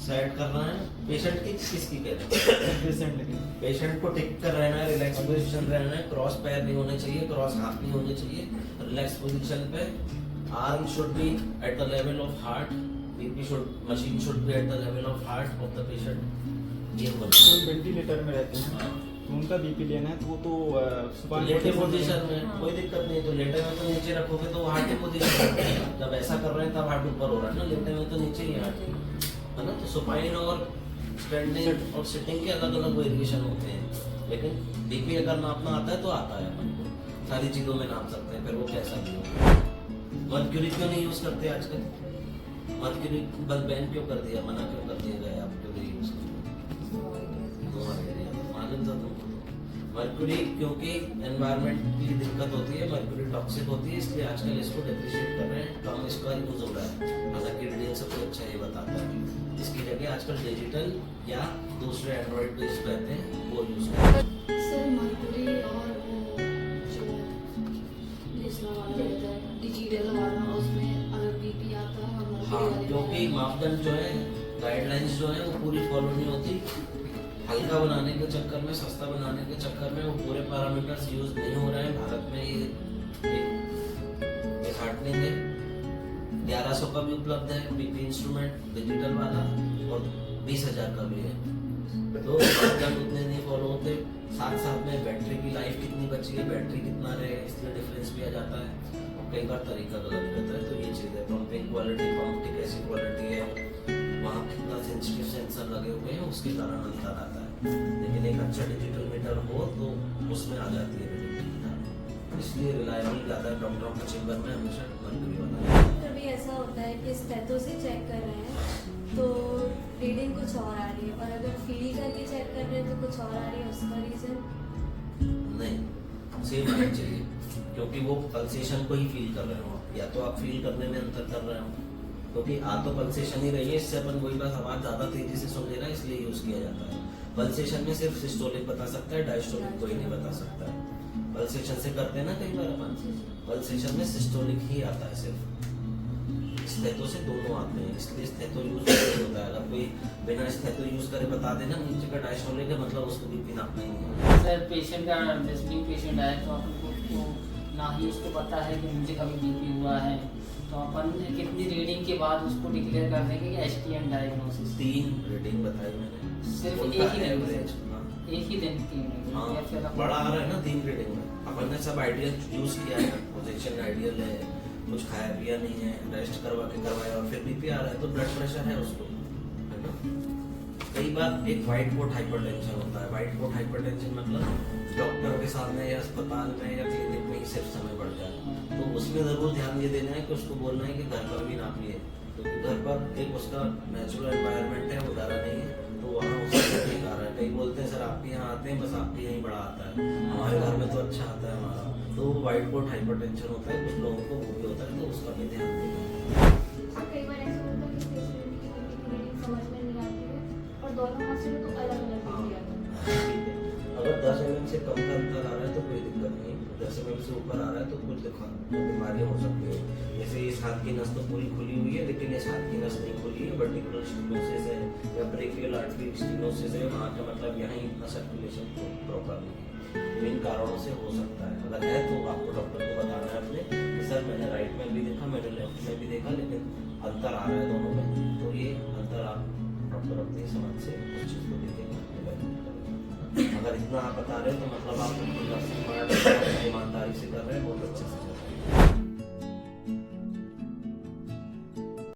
Set कर रहे हैं पेशेंट की, किसकी कह रहे हैं? पेशेंट को टिक कर रहना है, रिलैक्स पोजीशन रहना है, क्रॉस पैर नहीं होने चाहिए, क्रॉस हाथ नहीं होने चाहिए, रिलैक्स पोजीशन पे। Arm should be at the level of heart, BP should, machine should be at the level of heart of the patient. ये कोई वेंटिलेटर में रहते हैं तो उनका बीपी लेना है तो वो तो लेटे पोजीशन में कोई दिक्कत नहीं, तो लेटे में तो नीचे रखोगे तो हार्ट की पोजीशन, जब ऐसा कर रहे हैं तब हार्ट ऊपर हो रहा है ना, लेटे में तो नीचे ही हार्ट है ना। तो सुपाइन और स्टैंडिंग और सिटिंग के अलग अलग वेरिएशन होते हैं, लेकिन बीपी अगर नापना आता है तो आता है अपन को, सारी चीजों में नाप सकते हैं, फिर वो कैसा भी हो। मर्क्यूरी क्यों नहीं यूज करते आजकल? मर्क्यूरी बस बैन क्यों कर दिया, मना क्यों कर दिया गया, आप क्यों नहीं यूज करते? मालूम था तुमको? मर्क्यूरी क्योंकि एनवायरनमेंट की दिक्कत होती है, मर्क्यूरी टॉक्सिक होती है, इसलिए आजकल इसको डिप्रिशिएट कर रहे हैं, कम इसका यूज हो रहा है। हालांकि इंडियन सबसे अच्छा ये बताता है, इसकी जगह आजकल डिजिटल या दूसरे एंड्रॉइड बेस्ड रहते हैं वो यूज करते हैं। सर मर्क्यूरी और जो दूसरा वाला रहता है डिजिटल वाला, उसमें अगर बीपी आता है और हाँ, मर्क्यूरी क्योंकि मापदंड जो है, गाइडलाइंस जो है वो पूरी फॉलो नहीं होती, हल्का बनाने के चक्कर में, सस्ता बनाने के चक्कर में वो पूरे पैरामीटर्स यूज नहीं हो रहे हैं। भारत में ये डिसहार्टनिंग है। 1100 का भी उपलब्ध है बीपी इंस्ट्रूमेंट डिजिटल वाला, और 20,000 का भी है, तो मापदंड उतने नहीं फॉलो होते। साथ साथ में बैटरी की लाइफ कितनी बची है, बैटरी कितना रहे, इसलिए डिफरेंस भी आ जाता है, और कई बार तरीका गलत रहता है। तो ये चीज़ है, पंपिंग क्वालिटी, पंप की कैसी क्वालिटी है, वहाँ कितना सेंसिटिव सेंसर लगे हुए हैं, उसके कारण अंतर आता है। लेकिन एक अच्छा डिजिटल मीटर हो तो उसमें आ जाती है रीडिंग, इसलिए रिलायबल ज़्यादा है। डॉक्टरों के चेम्बर में हमेशा मर्क्यूरी वाला है। कभी ऐसा होता है कि स्टेथो से चेक कर रहे हैं तो रीडिंग कुछ और आ रही है, और अगर फील करके चेक कर रहे हैं तो कुछ और आ रही है, उसका रीजन? नहीं, सेम आना चाहिए, क्योंकि वो पल्सेशन को ही फील कर रहे हो, या तो आप फील करने में अंतर कर रहे हो, क्योंकि आ तो पल्सेशन ही रही है, इससे अपन वही बात आवाज ज्यादा तेजी से सुन लेना, इसलिए यूज किया जाता है। पल्सेशन में सिर्फ सिस्टोलिक बता सकता है, डायस्टोलिक कोई नहीं बता सकता है। पल्सेशन से करते हैं ना कई बार अपन, पल्सेशन में सिस्टोलिक ही आता है सिर्फ, स्टेथो से दोनों आते हैं, इसलिए स्टेथो यूज नहीं होता है। अगर कोई बिना स्टेथो यूज करे बता देना नीचे का डायस्टोलिक है, मतलब उसको बीपी नापना ही नहीं है। सर पेशेंट का विजिटिंग पेशेंट आए तो अपन को ना ही उसको पता है कि मुझे कभी बीपी हुआ है, तो अपन कितनी रीडिंग के बाद उसको डिक्लेयर कर देंगे कि एचटीएम डायग्नोसिस? 3 रीडिंग बताई मैंने, सिर्फ उनका एक ही दिन एवरेज। एक ही दिन की रीडिंग, हाँ, या फिर बड़ा आ रहा है ना 3 रीडिंग में। अपन ने सब आइडियल यूज किया है, पोजीशन आइडियल है, कुछ खाया पिया नहीं है, रेस्ट करवा के करवाया, और फिर बीपी आ रहा है तो ब्लड प्रेशर है उसको, है ना। कई बार एक व्हाइट कोट हाइपरटेंशन होता है। व्हाइट कोट हाइपरटेंशन मतलब डॉक्टर के सामने या अस्पताल में या क्लिनिक में ही सिर्फ समय बढ़ जाए, तो उसमें जरूर ध्यान ये देना है कि उसको बोलना है कि घर पर भी नाप लिए, क्योंकि घर पर एक उसका नेचुरल एनवायरनमेंट है, वो डरा नहीं है, तो वहाँ उसका ठीक आ रहा है। कई बोलते हैं सर आपके यहाँ आते हैं, बस आपके यहाँ ही बड़ा आता है, हमारे घर में तो अच्छा आता है हमारा, तो व्हाइट कोट हाइपरटेंशन होता है, कुछ लोगों को वो भी होता है, तो उसका भी ध्यान देना। कई बार ऐसा होता है कि पेशेंट की रीडिंग समझ में नहीं आती है और दोनों हाथ से तो अलग अलग बीपी आता है। अगर 10 mm से कम का अंतर आ रहा है तो कोई दिक्कत नहीं, 10 mm से ऊपर आ रहा है तो कुछ बीमारियां हो सकती है। जैसे इस हाथ की नस तो पूरी खुली हुई है, लेकिन इस हाथ की नस नहीं खुली है, वर्टिकुलर स्टेनोसिस है या ब्रेकियल आर्टरी स्टेनोसिस है, वहाँ का मतलब यहाँ इतना सर्कुलेशन प्रॉपर नहीं है, तो इन कारणों से हो सकता है। अगर है तो आपको डॉक्टर को बताना है अपने कि सर मैंने राइट में भी देखा, मैंने लेफ्ट में भी देखा, लेकिन अंतर आ रहा है दोनों में, तो ये अंतर आप डॉक्टर अपनी समझ से उस चीज़ को देखेंगे। अगर इतना आप बता रहे हो तो मतलब आप ईमानदारी से कर रहे हैं।